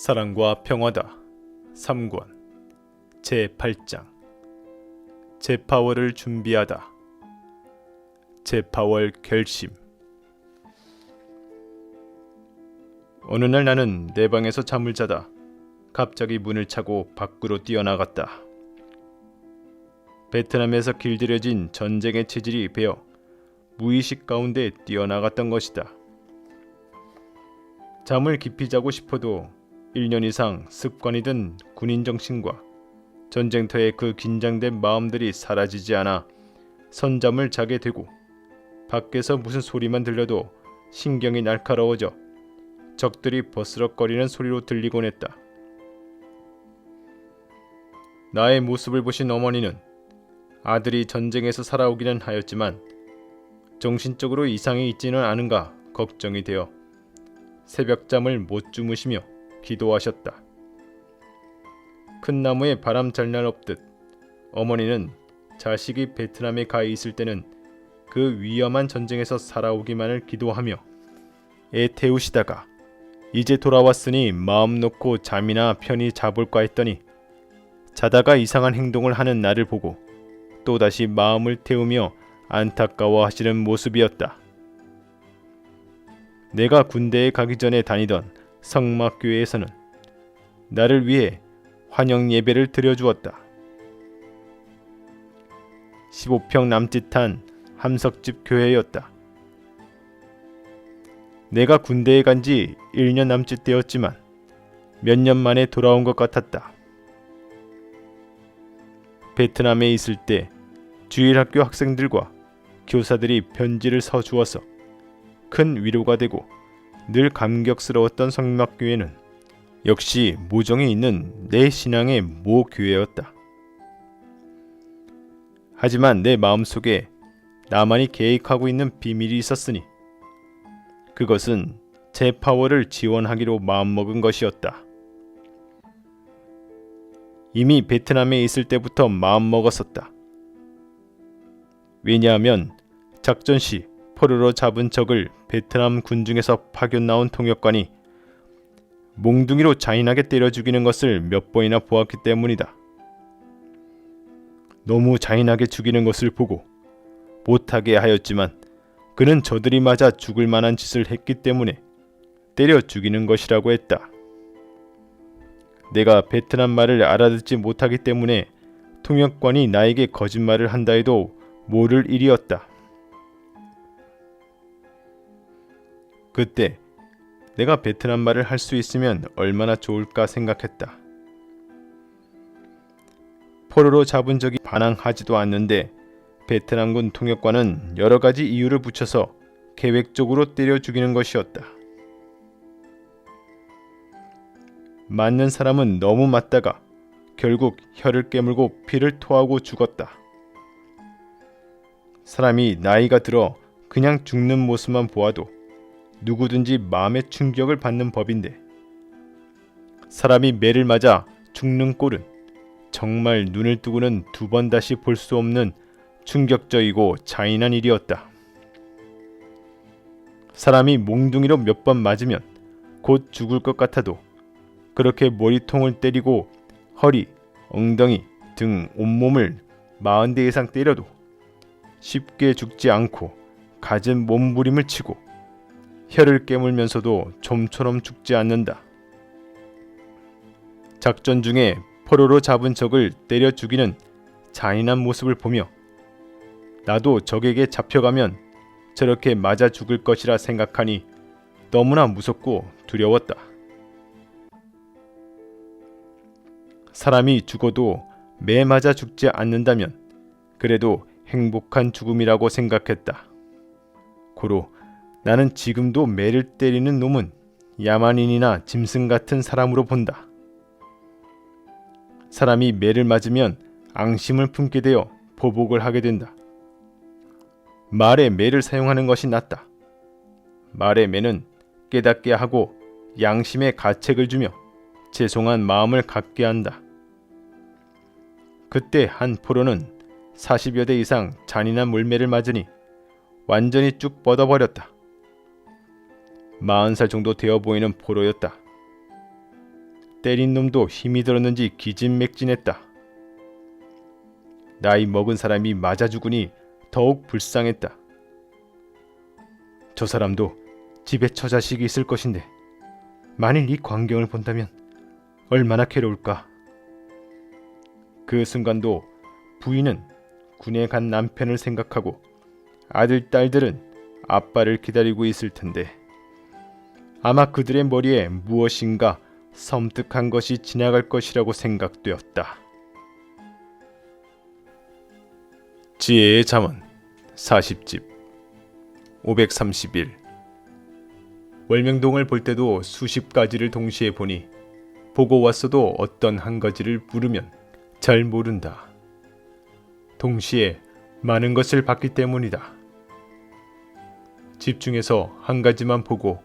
사랑과 평화다. 3권 제8장 제8월을 준비하다. 제8월 결심. 어느 날 나는 내 방에서 잠을 자다 갑자기 문을 차고 밖으로 뛰어나갔다. 베트남에서 길들여진 전쟁의 체질이 배어 무의식 가운데 뛰어나갔던 것이다. 잠을 깊이 자고 싶어도 1년 이상 습관이 든 군인 정신과 전쟁터의 그 긴장된 마음들이 사라지지 않아 선잠을 자게 되고, 밖에서 무슨 소리만 들려도 신경이 날카로워져 적들이 버스럭거리는 소리로 들리곤 했다. 나의 모습을 보신 어머니는 아들이 전쟁에서 살아오기는 하였지만 정신적으로 이상이 있지는 않은가 걱정이 되어 새벽잠을 못 주무시며 기도하셨다. 큰 나무에 바람 잘 날 없듯 어머니는 자식이 베트남에 가 있을 때는 그 위험한 전쟁에서 살아오기만을 기도하며 애태우시다가 이제 돌아왔으니 마음 놓고 잠이나 편히 자볼까 했더니 자다가 이상한 행동을 하는 나를 보고 또다시 마음을 태우며 안타까워하시는 모습이었다. 내가 군대에 가기 전에 다니던 성막교회에서는 나를 위해 환영 예배를 드려주었다. 15평 남짓한 함석집 교회였다. 내가 군대에 간 지 1년 남짓 되었지만 몇 년 만에 돌아온 것 같았다. 베트남에 있을 때 주일학교 학생들과 교사들이 편지를 써주어서 큰 위로가 되고 늘 감격스러웠던 성막교회는 역시 모정이 있는 내 신앙의 모교회였다. 하지만 내 마음속에 나만이 계획하고 있는 비밀이 있었으니 그것은 제8월을 지원하기로 마음먹은 것이었다. 이미 베트남에 있을 때부터 마음먹었었다. 왜냐하면 작전 시 포로로 잡은 적을 베트남 군중에서 파견 나온 통역관이 몽둥이로 잔인하게 때려 죽이는 것을 몇 번이나 보았기 때문이다. 너무 잔인하게 죽이는 것을 보고 못하게 하였지만 그는 저들이 맞아 죽을 만한 짓을 했기 때문에 때려 죽이는 것이라고 했다. 내가 베트남 말을 알아듣지 못하기 때문에 통역관이 나에게 거짓말을 한다 해도 모를 일이었다. 그때 내가 베트남 말을 할 수 있으면 얼마나 좋을까 생각했다. 포로로 잡은 적이 반항하지도 않는데 베트남군 통역관은 여러 가지 이유를 붙여서 계획적으로 때려 죽이는 것이었다. 맞는 사람은 너무 맞다가 결국 혀를 깨물고 피를 토하고 죽었다. 사람이 나이가 들어 그냥 죽는 모습만 보아도 누구든지 마음의 충격을 받는 법인데 사람이 매를 맞아 죽는 꼴은 정말 눈을 뜨고는 두 번 다시 볼 수 없는 충격적이고 잔인한 일이었다. 사람이 몽둥이로 몇 번 맞으면 곧 죽을 것 같아도 그렇게 머리통을 때리고 허리, 엉덩이 등 온몸을 40대 이상 때려도 쉽게 죽지 않고 갖은 몸부림을 치고 혀를 깨물면서도 좀처럼 죽지 않는다. 작전 중에 포로로 잡은 적을 때려 죽이는 잔인한 모습을 보며 나도 적에게 잡혀가면 저렇게 맞아 죽을 것이라 생각하니 너무나 무섭고 두려웠다. 사람이 죽어도 매 맞아 죽지 않는다면 그래도 행복한 죽음이라고 생각했다. 고로 나는 지금도 매를 때리는 놈은 야만인이나 짐승 같은 사람으로 본다. 사람이 매를 맞으면 앙심을 품게 되어 보복을 하게 된다. 말에 매를 사용하는 것이 낫다. 말의 매는 깨닫게 하고 양심에 가책을 주며 죄송한 마음을 갖게 한다. 그때 한 포로는 40여 대 이상 잔인한 물매를 맞으니 완전히 쭉 뻗어버렸다. 40살 정도 되어 보이는 포로였다. 때린 놈도 힘이 들었는지 기진맥진했다. 나이 먹은 사람이 맞아 죽으니 더욱 불쌍했다. 저 사람도 집에 처자식이 있을 것인데 만일 이 광경을 본다면 얼마나 괴로울까. 그 순간도 부인은 군에 간 남편을 생각하고 아들, 딸들은 아빠를 기다리고 있을 텐데 아마 그들의 머리에 무엇인가 섬뜩한 것이 지나갈 것이라고 생각되었다. 지혜의 잠언 40집 531. 월명동을 볼 때도 수십 가지를 동시에 보니 보고 왔어도 어떤 한 가지를 물으면 잘 모른다. 동시에 많은 것을 봤기 때문이다. 집중해서 한 가지만 보고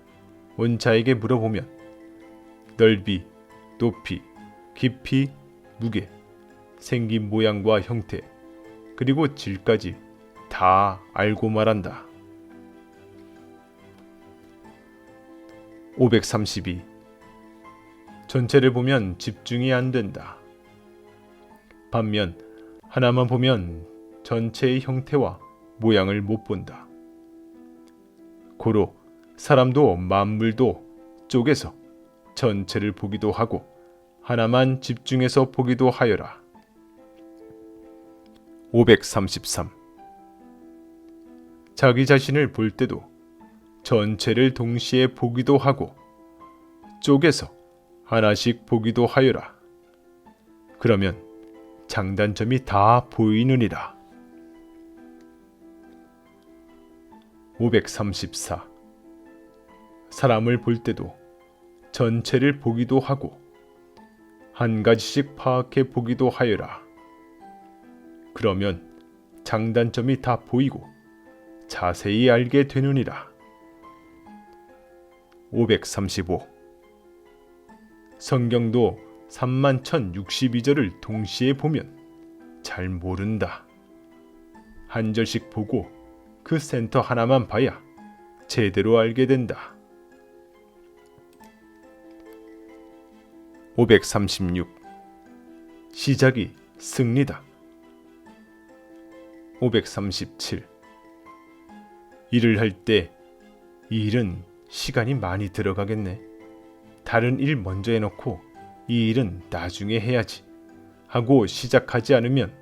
원자에게 물어보면 넓이, 높이, 깊이, 무게, 생긴 모양과 형태, 그리고 질까지 다 알고 말한다. 532. 전체를 보면 집중이 안 된다. 반면 하나만 보면 전체의 형태와 모양을 못 본다. 고로 사람도 만물도 쪼개서 전체를 보기도 하고 하나만 집중해서 보기도 하여라. 533. 자기 자신을 볼 때도 전체를 동시에 보기도 하고 쪼개서 하나씩 보기도 하여라. 그러면 장단점이 다 보이느니라. 534. 사람을 볼 때도 전체를 보기도 하고 한 가지씩 파악해 보기도 하여라. 그러면 장단점이 다 보이고 자세히 알게 되느니라. 535. 성경도 31,062절을 동시에 보면 잘 모른다. 한 절씩 보고 그 센터 하나만 봐야 제대로 알게 된다. 536. 시작이 승리다. 537. 일을 할 때 이 일은 시간이 많이 들어가겠네. 다른 일 먼저 해놓고 이 일은 나중에 해야지 하고 시작하지 않으면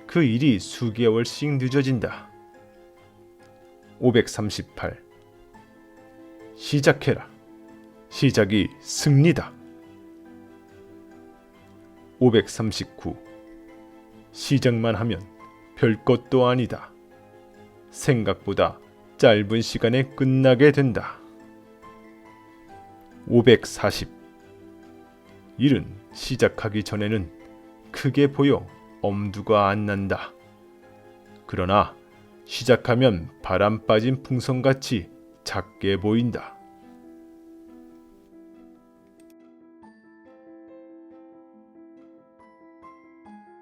그 일이 수개월씩 늦어진다. 538. 시작해라. 시작이 승리다. 539. 시작만 하면 별것도 아니다. 생각보다 짧은 시간에 끝나게 된다. 540. 일은 시작하기 전에는 크게 보여 엄두가 안 난다. 그러나 시작하면 바람 빠진 풍선같이 작게 보인다.